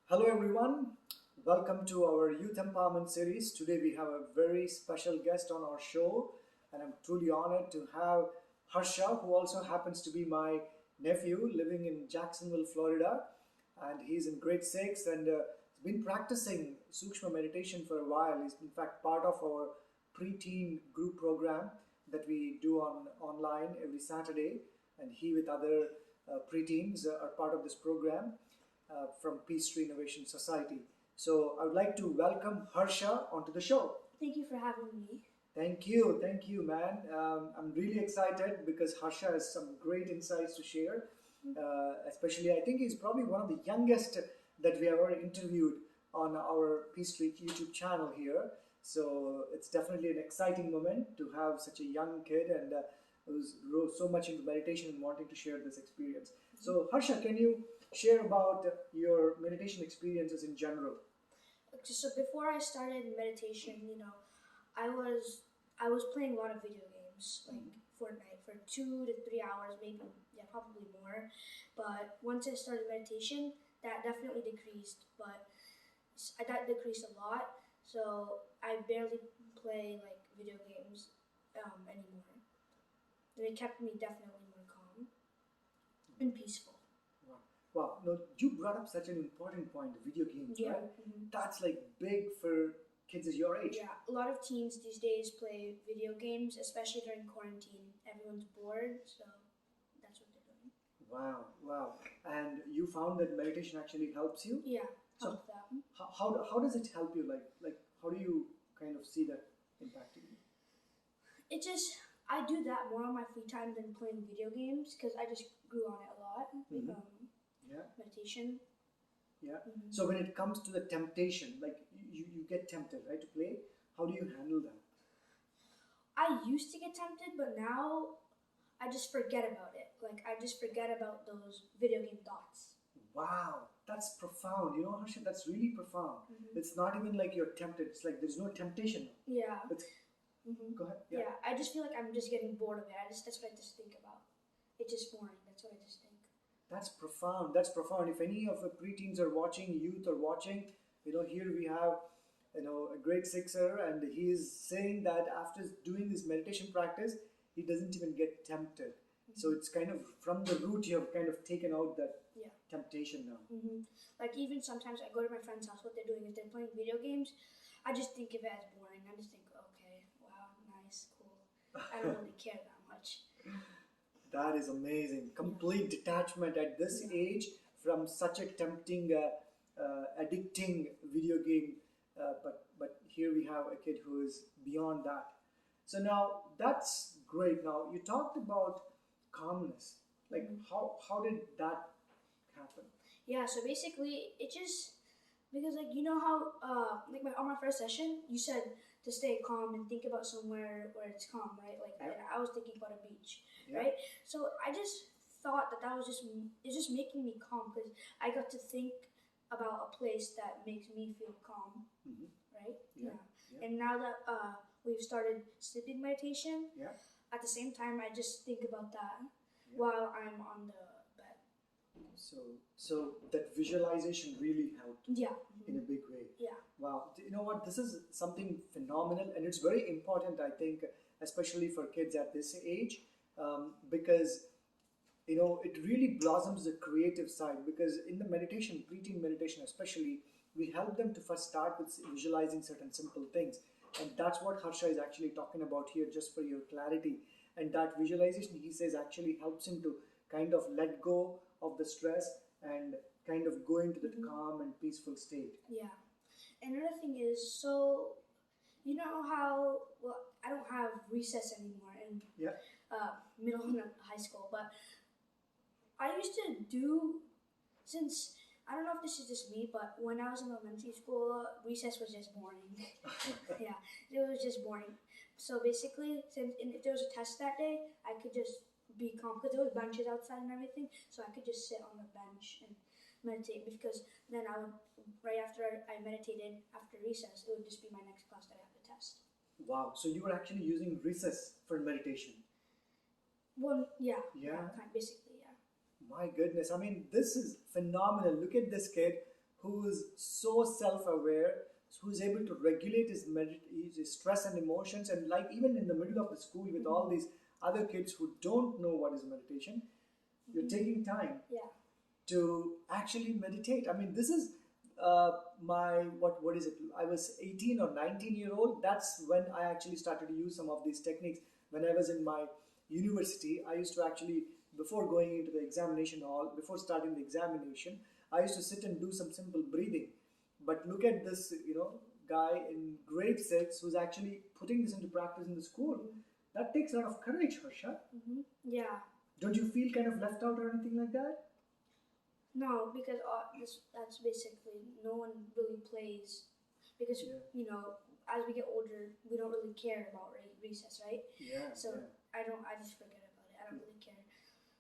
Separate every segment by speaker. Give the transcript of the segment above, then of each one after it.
Speaker 1: Hello everyone, welcome to our Youth Empowerment series. Today we have a very special guest on our show, and I'm truly honored to have Harsha, who also happens to be my nephew living in Jacksonville, Florida. And he's in grade 6 and he's been practicing Sukshma meditation for a while. He's in fact part of our preteen group program that we do online every Saturday, and he with other preteens are part of this program from Peace Tree Innovation Society. So I would like to welcome Harsha onto the show.
Speaker 2: Thank you for having me.
Speaker 1: Thank you, man. I'm really excited because Harsha has some great insights to share. Especially, I think he's probably one of the youngest that we have ever interviewed on our Peace Tree YouTube channel here. So it's definitely an exciting moment to have such a young kid and who's so much into meditation and wanting to share this experience. So Harsha, can you share about your meditation experiences in general?
Speaker 2: So before I started meditation, I was playing a lot of video games, like Fortnite, for 2 to 3 hours, maybe, yeah, probably more. But once I started meditation, that definitely decreased. But that decreased a lot. So I barely play like video games anymore. And it kept me definitely more calm and peaceful.
Speaker 1: Wow, no, you brought up such an important point, video games,
Speaker 2: Yeah.
Speaker 1: right? That's like big for kids your age.
Speaker 2: Yeah, a lot of teens these days play video games, especially during quarantine. Everyone's bored, so that's what they're doing.
Speaker 1: Wow. And you found that meditation actually helps you?
Speaker 2: Yeah,
Speaker 1: So
Speaker 2: help them.
Speaker 1: how does it help you? Like how do you kind of see that impacting you?
Speaker 2: I do that more on my free time than playing video games because I just grew on it a lot.
Speaker 1: Yeah.
Speaker 2: Meditation.
Speaker 1: Yeah. So when it comes to the temptation, like you get tempted, right, to play, how do you handle that?
Speaker 2: I used to get tempted, but now I just forget about it. Like, I just forget about those video game thoughts.
Speaker 1: Wow, that's profound. You know, Harsha, that's really profound. It's not even like you're tempted. It's like there's no temptation.
Speaker 2: Yeah.
Speaker 1: It's, Go ahead.
Speaker 2: Yeah, I just feel like I'm just getting bored of it. That's what I just think about. It's just boring. That's what I just think.
Speaker 1: That's profound. That's profound. If any of the preteens are watching, youth are watching, here we have, a grade sixer, and he is saying that after doing this meditation practice, he doesn't even get tempted. So it's kind of from the root you have kind of taken out that temptation now.
Speaker 2: Like even sometimes I go to my friend's house, what they're doing is they're playing video games. I just think of it as boring. I just think, okay, wow, nice, cool. I don't really care that much.
Speaker 1: That is amazing. Complete detachment at this age from such a tempting, addicting video game. But here we have a kid who is beyond that. So now that's great. Now you talked about calmness. Like how did that happen?
Speaker 2: Yeah. So basically, it just because like you know how on my first session you said to stay calm and think about somewhere where it's calm, right? Like I was thinking about a beach. Right? So I just thought that was it's just making me calm because I got to think about a place that makes me feel calm, right? Yeah. And now that we've started sleeping meditation, at the same time I just think about that while I'm on the bed.
Speaker 1: So that visualization really helped in a big way.
Speaker 2: Yeah.
Speaker 1: Wow. You know what? This is something phenomenal, and it's very important, I think, especially for kids at this age. Because it really blossoms the creative side, because in the meditation, preteen meditation especially, we help them to first start with visualizing certain simple things, and that's what Harsha is actually talking about here, just for your clarity. And that visualization, he says, actually helps him to kind of let go of the stress and kind of go into that calm and peaceful state.
Speaker 2: Yeah. Another thing is, so you know how I don't have recess anymore in middle and high school, but I used to do, since I don't know if this is just me, but when I was in elementary school, recess was just boring. Yeah, it was just boring. So basically, if there was a test that day, I could just be calm because there was benches outside and everything, so I could just sit on the bench and meditate, because then I would, right after I meditated after recess, it would just be my next class that I have to test.
Speaker 1: Wow, so you were actually using recess for meditation?
Speaker 2: Well, basically, yeah.
Speaker 1: My goodness, I mean, this is phenomenal. Look at this kid who is so self-aware, who is able to regulate his stress and emotions, and like even in the middle of the school with all these other kids who don't know what is meditation, you're taking time to actually meditate. I mean, this is my what is it? I was 18 or 19-year-old. That's when I actually started to use some of these techniques. When I was in my university, I used to actually, before going into the examination hall, before starting the examination, I used to sit and do some simple breathing. But look at this, guy in grade 6 who's actually putting this into practice in the school. That takes a lot of courage, Harsha.
Speaker 2: Yeah.
Speaker 1: Don't you feel kind of left out or anything like that?
Speaker 2: No, because that's basically no one really plays because as we get older, we don't really care about recess, right?
Speaker 1: Yeah.
Speaker 2: So I just forget about it. I don't really care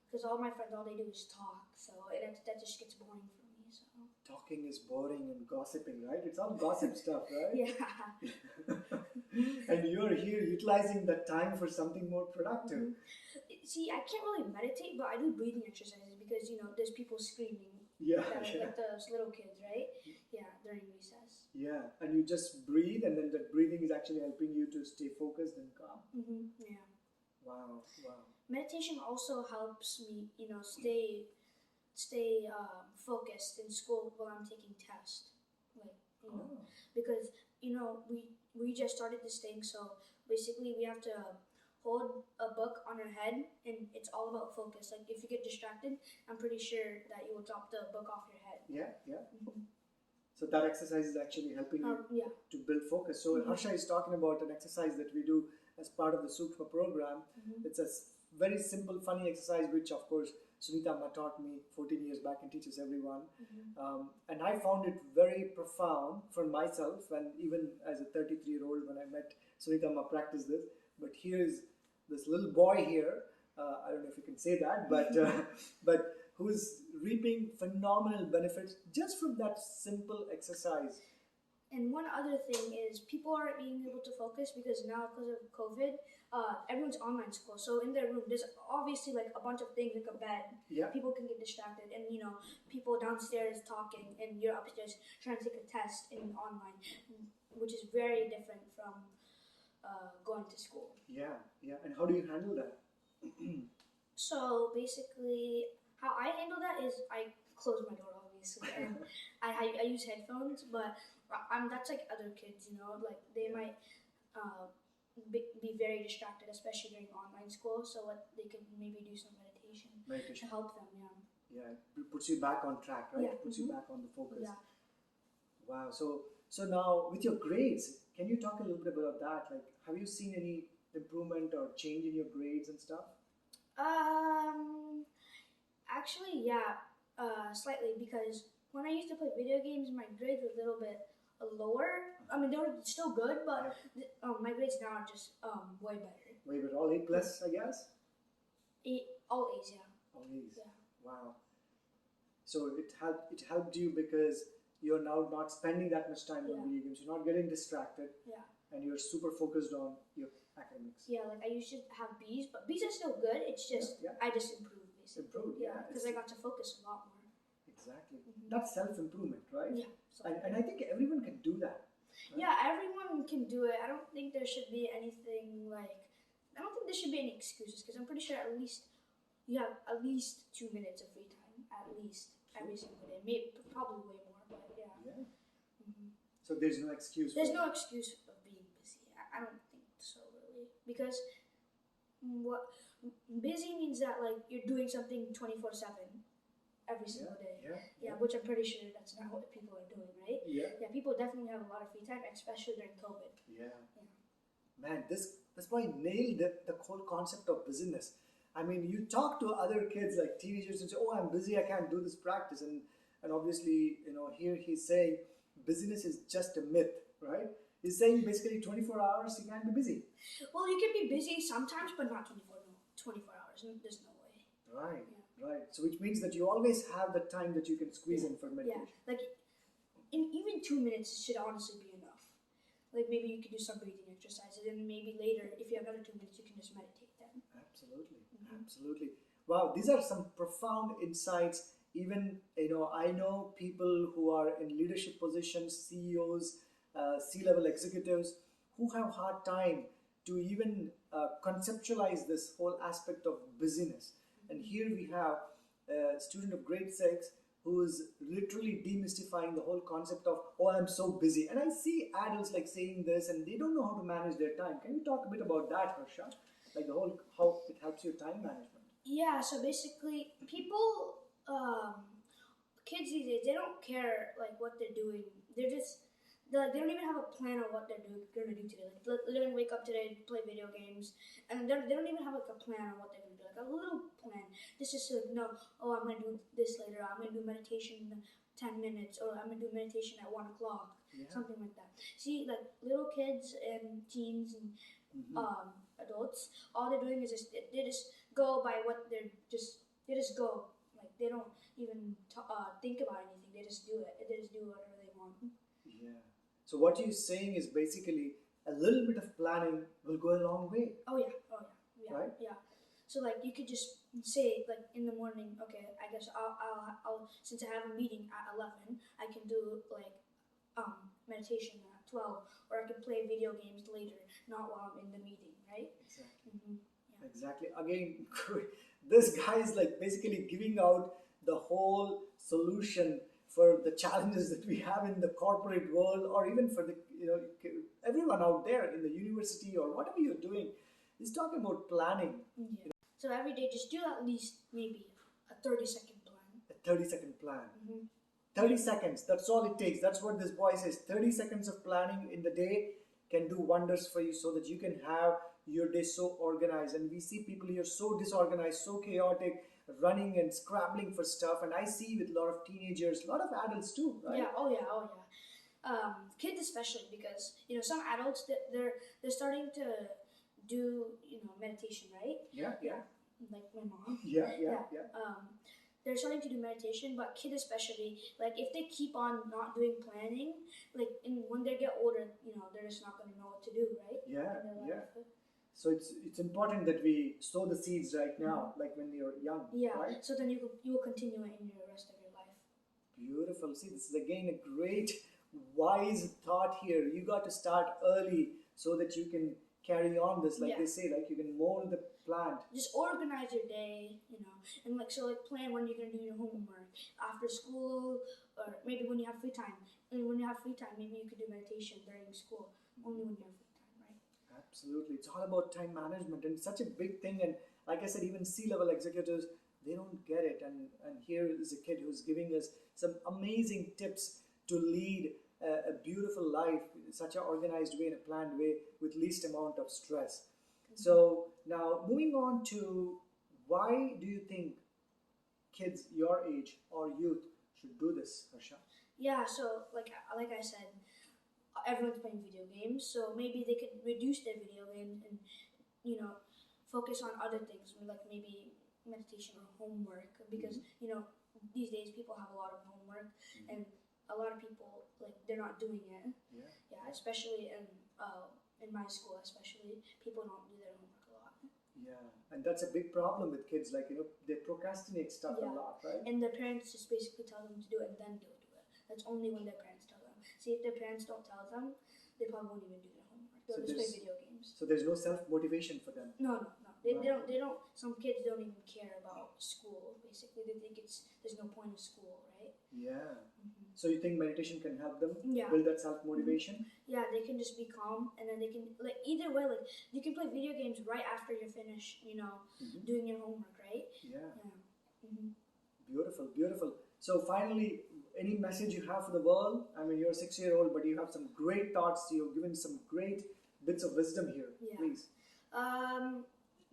Speaker 2: because all my friends, all they do is talk. So that just gets boring for me. So
Speaker 1: talking is boring and gossiping, right? It's all gossip stuff, right?
Speaker 2: Yeah.
Speaker 1: And you're here utilizing that time for something more productive.
Speaker 2: See, I can't really meditate, but I do breathing exercises because there's people screaming.
Speaker 1: Yeah.
Speaker 2: Like those little kids, right? Yeah, during recess.
Speaker 1: Yeah, and you just breathe, and then that breathing is actually helping you to stay focused and calm.
Speaker 2: Yeah.
Speaker 1: Wow.
Speaker 2: Meditation also helps me, stay focused in school while I'm taking tests, because we just started this thing, so basically we have to hold a book on our head, and it's all about focus. Like if you get distracted, I'm pretty sure that you will drop the book off your head.
Speaker 1: Yeah. So that exercise is actually helping you to build focus. So Harsha is talking about an exercise that we do as part of the Sukshma program. It's a very simple, funny exercise, which of course Sunita Amma taught me 14 years back and teaches everyone. And I found it very profound for myself, and even as a 33-year-old when I met Sunita Amma practice this. But here is this little boy here, I don't know if you can say that, but who's reaping phenomenal benefits just from that simple exercise.
Speaker 2: And one other thing is people aren't being able to focus because now, because of COVID, everyone's online school. So in their room, there's obviously like a bunch of things like a bed.
Speaker 1: Yeah.
Speaker 2: People can get distracted, and people downstairs talking, and you're upstairs trying to take a test in online, which is very different from going to school.
Speaker 1: Yeah. And how do you handle that?
Speaker 2: So basically, how I handle that is I close my door, obviously, and I use headphones, but that's like other kids, like they might be very distracted, especially during online school. So they could maybe do some meditation to help them.
Speaker 1: Yeah, it puts you back on track, right?
Speaker 2: Yeah.
Speaker 1: It puts you back on the focus.
Speaker 2: Yeah.
Speaker 1: Wow. So now with your grades, can you talk a little bit about that? Like, have you seen any improvement or change in your grades and stuff?
Speaker 2: Actually, yeah, slightly, because when I used to play video games, my grades were a little bit lower. I mean, they were still good, but my grades now are just way better.
Speaker 1: Way better, all A plus, I guess.
Speaker 2: All A's, yeah.
Speaker 1: All A's.
Speaker 2: Yeah.
Speaker 1: Wow. So it helped you because you're now not spending that much time on video games. You're not getting distracted.
Speaker 2: Yeah.
Speaker 1: And you're super focused on your academics.
Speaker 2: Yeah, like I used to have B's, but B's are still good. It's just I just improved basically.
Speaker 1: Improved, yeah.
Speaker 2: Because I got to focus a lot more.
Speaker 1: Exactly. That's self-improvement, right?
Speaker 2: Yeah.
Speaker 1: And I think everyone can do that.
Speaker 2: Right? Yeah, everyone can do it. I don't think there should be anything like. I don't think there should be any excuses because I'm pretty sure you have at least 2 minutes of free time at least every single day. Maybe probably way more, but yeah.
Speaker 1: Yeah. So there's no excuse.
Speaker 2: There's no excuse of being busy. I don't think so really, because what busy means that like you're doing something 24/7 every single day. Yeah, which I'm pretty sure that's not what people are doing, right?
Speaker 1: Yeah.
Speaker 2: Yeah, people definitely have a lot of free time, especially during COVID.
Speaker 1: Yeah. Man, this boy nailed the whole concept of busyness. I mean, you talk to other kids like teenagers and say, "Oh, I'm busy. I can't do this practice," and obviously, here he's saying busyness is just a myth, right? He's saying basically 24 hours you can't be busy.
Speaker 2: Well, you can be busy sometimes, but not 24 hours. There's no way.
Speaker 1: Right. Right. So which means that you always have the time that you can squeeze in for meditation.
Speaker 2: Yeah. Like even 2 minutes should honestly be enough. Like maybe you could do some breathing exercises, and maybe later, if you have another 2 minutes, you can just meditate then.
Speaker 1: Absolutely. Absolutely. Wow, these are some profound insights even I know people who are in leadership positions, CEOs, C-level executives, who have hard time to even conceptualize this whole aspect of busyness. And here we have a student of grade 6 who is literally demystifying the whole concept of, oh, I'm so busy. And I see adults like saying this and they don't know how to manage their time. Can you talk a bit about that, Harsha? Like the whole, how it helps your time management?
Speaker 2: Yeah, so basically, kids these days, they don't care like what they're doing. They don't even have a plan on what they're gonna do today. Like they're gonna wake up today, play video games, and they don't even have like a plan on what they're gonna do. Like a little plan. This is like, no, oh, I'm gonna do this later. I'm gonna do meditation in 10 minutes, or I'm gonna do meditation at 1 o'clock. Yeah. Something like that. See, like little kids and teens and adults, all they're doing is they just go by what they just go. Like they don't even think about anything. They just do it. They just do whatever they want.
Speaker 1: Yeah. So what you're saying is basically a little bit of planning will go a long way.
Speaker 2: Oh yeah.
Speaker 1: Right?
Speaker 2: Yeah. So like you could just say like in the morning, okay, I guess I'll since I have a meeting at 11, I can do like meditation at 12, or I can play video games later, not while I'm in the meeting, right?
Speaker 1: Exactly.
Speaker 2: Yeah.
Speaker 1: Exactly. Again, this guy is like basically giving out the whole solution for the challenges that we have in the corporate world, or even for the everyone out there in the university or whatever you're doing. He's talking about planning.
Speaker 2: Yeah. So every day, just do at least maybe a 30-second plan.
Speaker 1: A 30-second plan. 30 seconds, that's all it takes. That's what this boy says. 30 seconds of planning in the day can do wonders for you, so that you can have your day so organized. And we see people here so disorganized, so chaotic, running and scrambling for stuff. And I see with a lot of teenagers, a lot of adults too, right?
Speaker 2: Yeah, oh yeah. Kids especially, because some adults they're starting to do meditation, right?
Speaker 1: Yeah.
Speaker 2: Like my mom.
Speaker 1: Yeah.
Speaker 2: They're starting to do meditation, but kids especially, like if they keep on not doing planning, like when they get older, they're just not going to know what to do, right?
Speaker 1: Yeah. So it's important that we sow the seeds right now, like when you're young.
Speaker 2: Yeah.
Speaker 1: Right?
Speaker 2: So then you will continue it in the rest of your life.
Speaker 1: Beautiful. See, this is again a great, wise thought here. You got to start early so that you can carry on this, like they say, like you can mold the plant.
Speaker 2: Just organize your day, and like plan when you're gonna do your homework after school, or maybe when you have free time. And when you have free time, maybe you could do meditation during school. Only when you have free time, right?
Speaker 1: Absolutely, it's all about time management, and it's such a big thing. And like I said, even C-level executives, they don't get it. And here is a kid who's giving us some amazing tips to lead a beautiful life in such an organized way, in a planned way, with least amount of stress. So now moving on to, why do you think kids your age or youth should do this, Harsha?
Speaker 2: Yeah, so like I said, everyone's playing video games, so maybe they could reduce their video games and focus on other things, like maybe meditation or homework, because these days people have a lot of homework, and a lot of people they're not doing it. Yeah, especially in my school, especially people don't do their homework a lot.
Speaker 1: Yeah, and that's a big problem with kids. Like they procrastinate stuff a lot, right?
Speaker 2: And their parents just basically tell them to do it, and then they'll do it. That's only when their parents tell them. See, if their parents don't tell them, they probably won't even do their homework. They'll just play video games.
Speaker 1: So there's no self-motivation for them.
Speaker 2: No. They don't. Some kids don't even care about school. Basically, they think there's no point in school, right?
Speaker 1: Yeah. So you think meditation can help them build that self-motivation?
Speaker 2: Yeah, they can just be calm, and then they can either way. Like you can play video games right after you're finished, doing your homework, right?
Speaker 1: Yeah. Beautiful. So finally, any message you have for the world? I mean, you're a 6-year-old, but you have some great thoughts. You've given some great bits of wisdom here.
Speaker 2: Yeah.
Speaker 1: Please.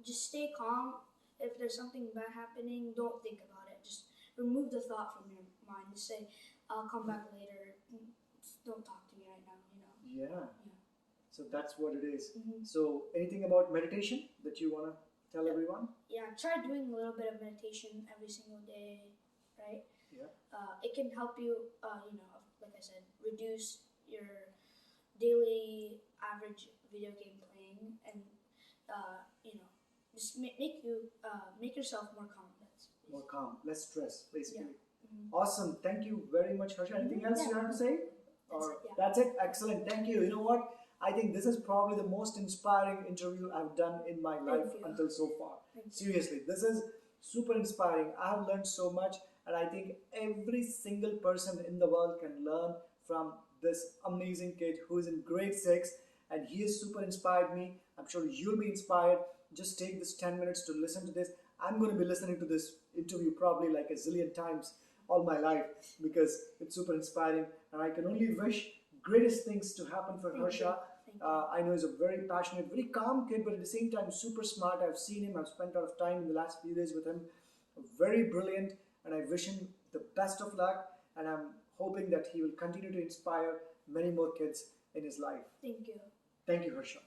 Speaker 2: Just stay calm. If there's something bad happening, don't think about it. Just remove the thought from your mind. Just say, I'll come back later. Don't talk to me right now,
Speaker 1: Yeah. So that's what it is. So anything about meditation that you want to tell everyone?
Speaker 2: Yeah, try doing a little bit of meditation every single day, right?
Speaker 1: Yeah.
Speaker 2: It can help you, like I said, reduce your daily average video game playing, and just make yourself more calm.
Speaker 1: More calm, less stress, basically. Awesome. Thank you very much, Harsha. Anything else you have to say?
Speaker 2: That's it.
Speaker 1: Excellent. Thank you. You know what? I think this is probably the most inspiring interview I've done in my life until so far. Seriously, this is super inspiring. I have learned so much, and I think every single person in the world can learn from this amazing kid who is in grade 6, and he has super inspired me. I'm sure you'll be inspired. Just take this 10 minutes to listen to this. I'm going to be listening to this interview probably like a zillion times all my life because it's super inspiring, and I can only wish greatest things to happen for Harsha. I know he's a very passionate, very calm kid, but at the same time super smart. I've seen him, I've spent a lot of time in the last few days with him. Very brilliant, and I wish him the best of luck, and I'm hoping that he will continue to inspire many more kids in his life.
Speaker 2: Thank you.
Speaker 1: Thank you, Harsha.